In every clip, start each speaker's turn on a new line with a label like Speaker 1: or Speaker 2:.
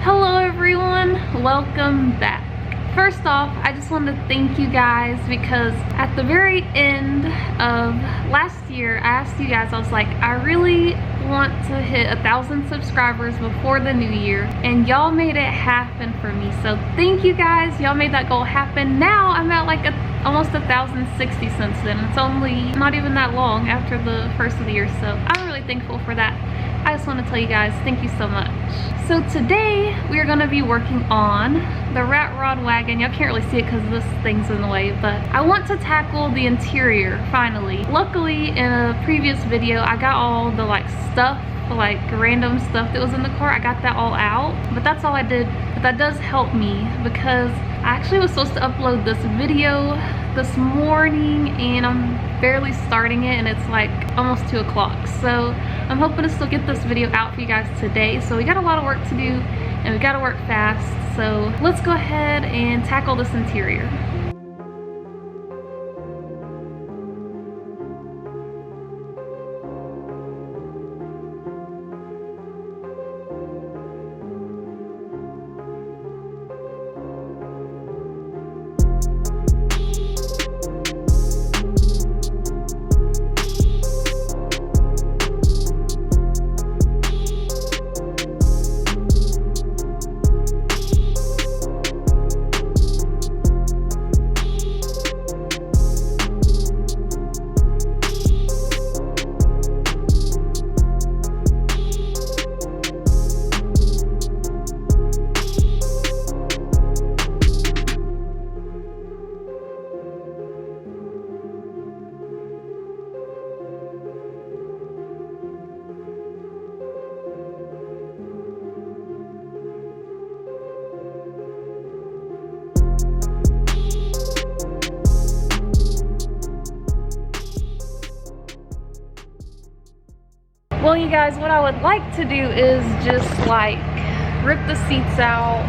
Speaker 1: Hello everyone, welcome back. First off, I just want to thank you guys because at the very end of last year, I asked you guys, I was like, I really want to hit 1,000 subscribers before the new year, and y'all made it happen for me. So thank you guys, y'all made that goal happen. Now I'm at like almost 1,060 since then. It's only not even that long after the first of the year, so I'm really thankful for that. I just want to tell you guys, thank you so much. So today we are going to be working on the rat rod wagon. Y'all can't really see it because this thing's in the way, but I want to tackle the interior finally. Luckily in a previous video I got all the stuff, random stuff that was in the car. I got that all out, but that's all I did. But that does help me because I actually was supposed to upload this video this morning and I'm barely starting it and it's like almost 2 o'clock. So I'm hoping to still get this video out for you guys today. So we got a lot of work to do and we got to work fast. So let's go ahead and tackle this interior. Well, you guys, what I would like to do is just rip the seats out,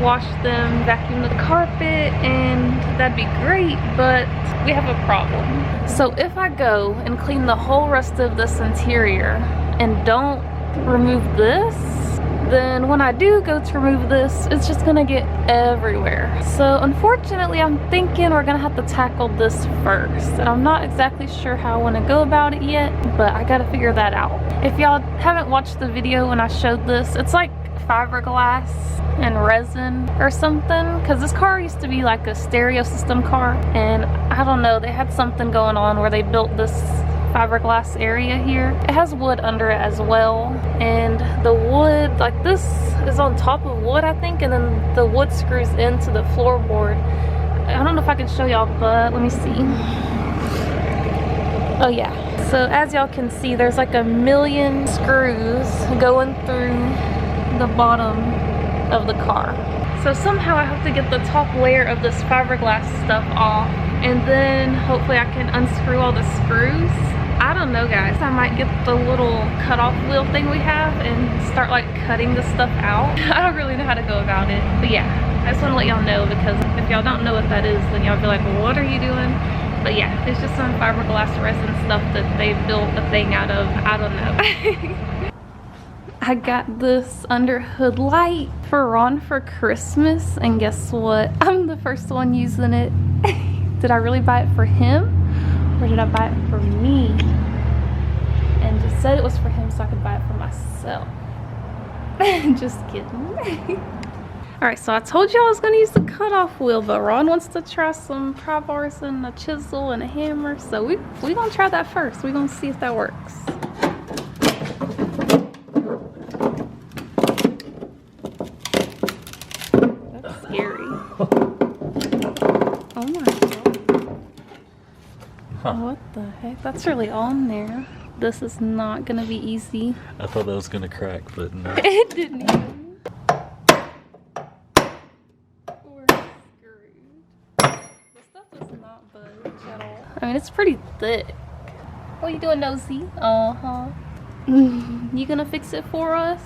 Speaker 1: wash them, vacuum the carpet, and that'd be great, but we have a problem. So if I go and clean the whole rest of this interior and don't remove this, then when I do go to remove this, it's just gonna get everywhere. So unfortunately, I'm thinking we're gonna have to tackle this first. And I'm not exactly sure how I wanna go about it yet, but I gotta figure that out. If y'all haven't watched the video when I showed this, it's like fiberglass and resin or something, because this car used to be like a stereo system car, and I don't know, they had something going on where they built this fiberglass area here. It has wood under it as well, and the wood, this is on top of wood, I think, and then the wood screws into the floorboard. I don't know if I can show y'all, but let me see. Oh yeah, so as y'all can see, there's like 1,000,000 screws going through the bottom of the car. So somehow I have to get the top layer of this fiberglass stuff off, and then hopefully I can unscrew all the screws. I don't know, guys. I might get the little cut-off wheel thing we have and start cutting the stuff out. I don't really know how to go about it, but yeah, I just want to let y'all know, because if y'all don't know what that is, then y'all be like, well, what are you doing? But yeah, it's just some fiberglass resin stuff that they built a thing out of. I don't know. I got this under hood light for Ron for Christmas, and guess what? I'm the first one using it. Did I really buy it for him, or did I buy it for me? And just said it was for him so I could buy it for myself. Just kidding. Alright, so I told you I was going to use the cutoff wheel, but Ron wants to try some pry bars and a chisel and a hammer, so we going to try that first. We're going to see if that works. That's scary. Oh my god. Huh. What the heck? That's really on there. This is not going to be easy.
Speaker 2: I thought that was going to crack, but no.
Speaker 1: It didn't even. I mean, it's pretty thick. What are you doing, Nosy? Uh-huh. You gonna fix it for us?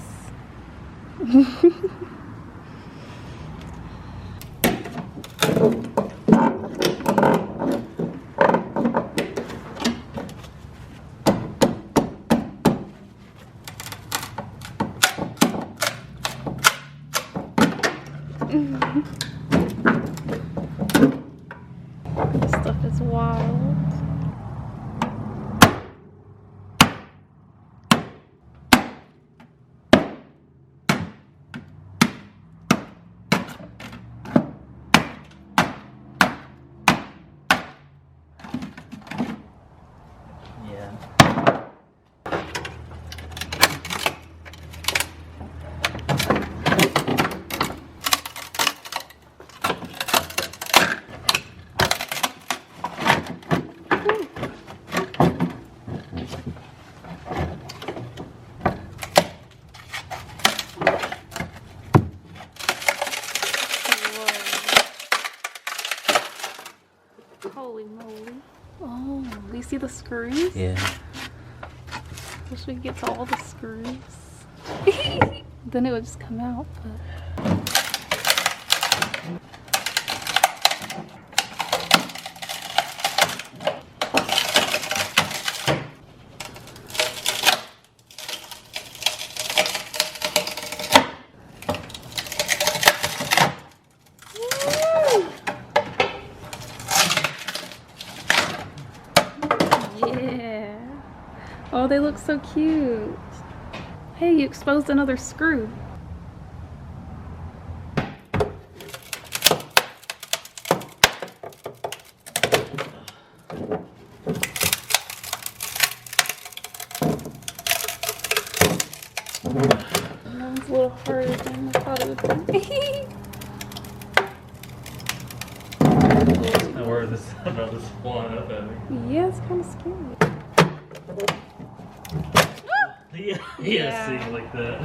Speaker 1: This stuff is wild. Holy moly. Oh, do you see the screws?
Speaker 2: Yeah.
Speaker 1: Wish we could get to all the screws. Then it would just come out, but... Yeah. Oh, they look so cute. Hey, you exposed another screw. That one's a little harder than I thought it would be.
Speaker 2: I'm worried about this flying up at me.
Speaker 1: Yeah, it's kind of scary.
Speaker 2: Yeah, seems like that.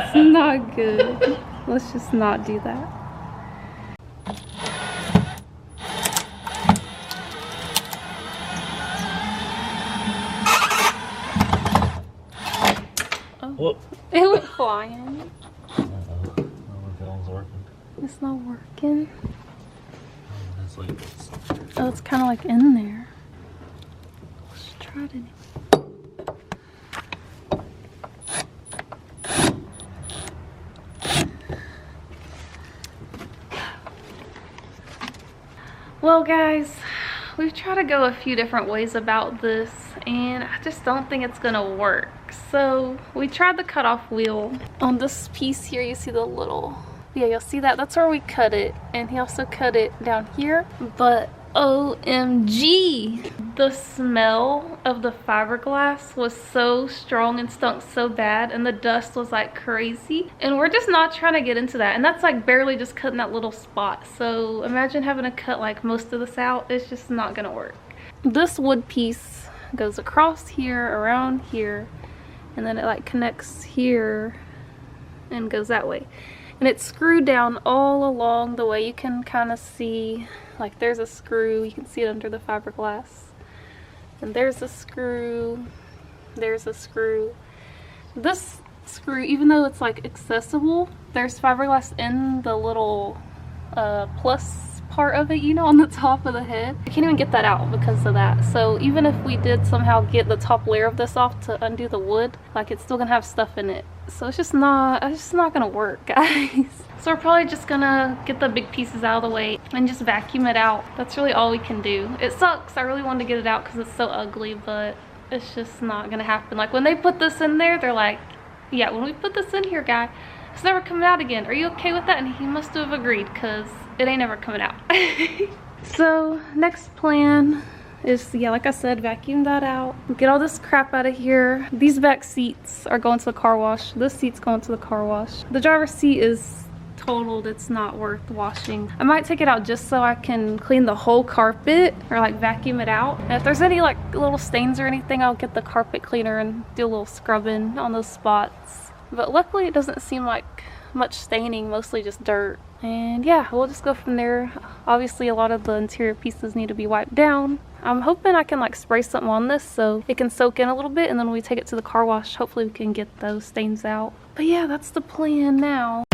Speaker 1: It's not good. Let's just not do that. Oh.
Speaker 2: Whoop.
Speaker 1: It went flying.
Speaker 2: I don't know if that one's working.
Speaker 1: It's not working.
Speaker 2: It's like this.
Speaker 1: Oh, it's kind of like in there. Let's try it anyway. Well, guys, we've tried to go a few different ways about this, and I just don't think it's gonna work. So we tried the cutoff wheel. On this piece here, you see the little, yeah, you'll see that. That's where we cut it, and he also cut it down here. But OMG, the smell of the fiberglass was so strong and stunk so bad, and the dust was like crazy, and we're just not trying to get into that. And that's like barely just cutting that little spot, so imagine having to cut like most of this out. It's just not gonna work. This wood piece goes across here, around here, and then it like connects here and goes that way, and it's screwed down all along the way. You can kind of see, like, there's a screw, you can see it under the fiberglass, and there's a screw, there's a screw. This screw, even though it's like accessible, there's fiberglass in the little plus part of it, you know, on the top of the head. I can't even get that out because of that. So even if we did somehow get the top layer of this off to undo the wood, like, it's still gonna have stuff in it. So it's just not gonna work, guys. So we're probably just gonna get the big pieces out of the way and just vacuum it out. That's really all we can do. It sucks. I really wanted to get it out because it's so ugly, but it's just not gonna happen. Like, when they put this in there, they're like, yeah, when we put this in here, guy, it's never coming out again. Are you okay with that? And he must have agreed, because it ain't ever coming out. So next plan is, yeah, like I said, vacuum that out, get all this crap out of here. These back seats are going to the car wash. This seat's going to the car wash. The driver's seat is totaled. It's not worth washing. I might take it out just so I can clean the whole carpet, or like vacuum it out. And if there's any like little stains or anything, I'll get the carpet cleaner and do a little scrubbing on those spots. But luckily it doesn't seem like much staining, mostly just dirt. And yeah, we'll just go from there. Obviously a lot of the interior pieces need to be wiped down. I'm hoping I can like spray something on this so it can soak in a little bit, and then when we take it to the car wash, hopefully we can get those stains out. But yeah, that's the plan now.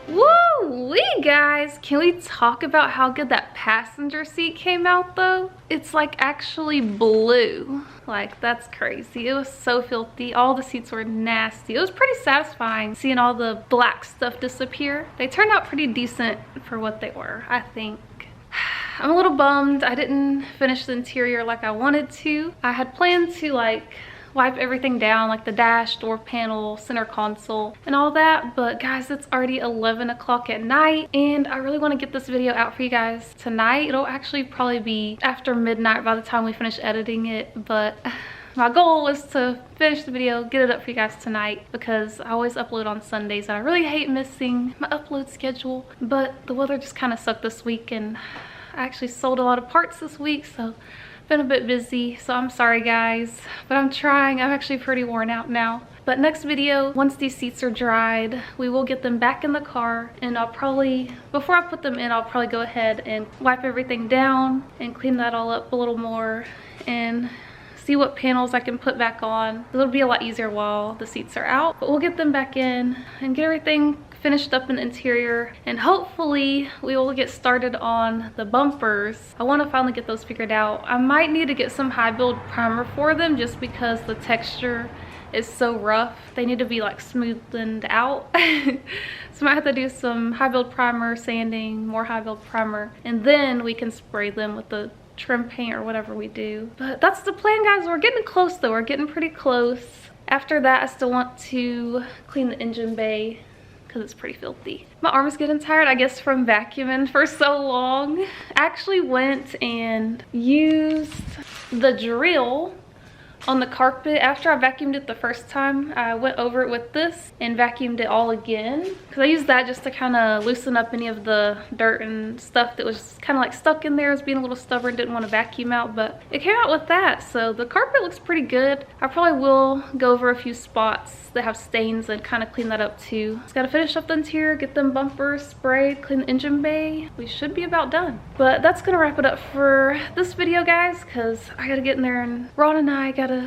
Speaker 1: Woo-wee, guys. Can we talk about how good that passenger seat came out though? It's like actually blue. Like, that's crazy. It was so filthy. All the seats were nasty. It was pretty satisfying seeing all the black stuff disappear. They turned out pretty decent for what they were, I think. I'm a little bummed I didn't finish the interior like I wanted to. I had planned to like wipe everything down, like the dash, door panel, center console, and all that. But guys, it's already 11 o'clock at night, and I really want to get this video out for you guys tonight. It'll actually probably be after midnight by the time we finish editing it, but my goal was to finish the video, get it up for you guys tonight, because I always upload on Sundays, and I really hate missing my upload schedule. But the weather just kind of sucked this week, and I actually sold a lot of parts this week, so been a bit busy, so I'm sorry guys, but I'm trying. I'm actually pretty worn out now. But next video, once these seats are dried, we will get them back in the car, and I'll probably, before I put them in, I'll probably go ahead and wipe everything down and clean that all up a little more and see what panels I can put back on. It'll be a lot easier while the seats are out, but we'll get them back in and get everything finished up in the interior, and hopefully we will get started on the bumpers. I want to finally get those figured out. I might need to get some high build primer for them just because the texture is so rough. They need to be like smoothened out. So I might have to do some high build primer, sanding, more high build primer, and then we can spray them with the trim paint or whatever we do. But that's the plan, guys. We're getting close though. We're getting pretty close. After that, I still want to clean the engine bay because it's pretty filthy. My arm is getting tired, I guess, from vacuuming for so long. I actually went and used the drill on the carpet. After I vacuumed it the first time, I went over it with this and vacuumed it all again, because I used that just to kind of loosen up any of the dirt and stuff that was kind of like stuck in there. I was being a little stubborn, didn't want to vacuum out, but it came out with that. So the carpet looks pretty good. I probably will go over a few spots that have stains and kind of clean that up too. Just gotta finish up the interior, get them bumpers sprayed, clean the engine bay. We should be about done. But that's gonna wrap it up for this video, guys, because I gotta get in there, and Ron and I gotta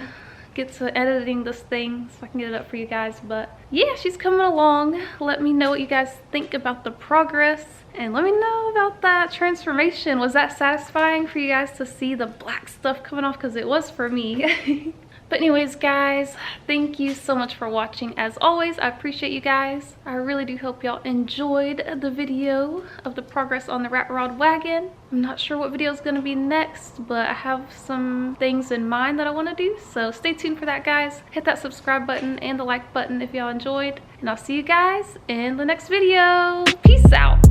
Speaker 1: get to editing this thing so I can get it up for you guys. But yeah, she's coming along. Let me know what you guys think about the progress, and let me know about that transformation. Was that satisfying for you guys to see the black stuff coming off? Because it was for me. But anyways, guys, thank you so much for watching. As always, I appreciate you guys. I really do hope y'all enjoyed the video of the progress on the Rat Rod wagon. I'm not sure what video is going to be next, but I have some things in mind that I want to do, so stay tuned for that, guys. Hit that subscribe button and the like button if y'all enjoyed, and I'll see you guys in the next video. Peace out.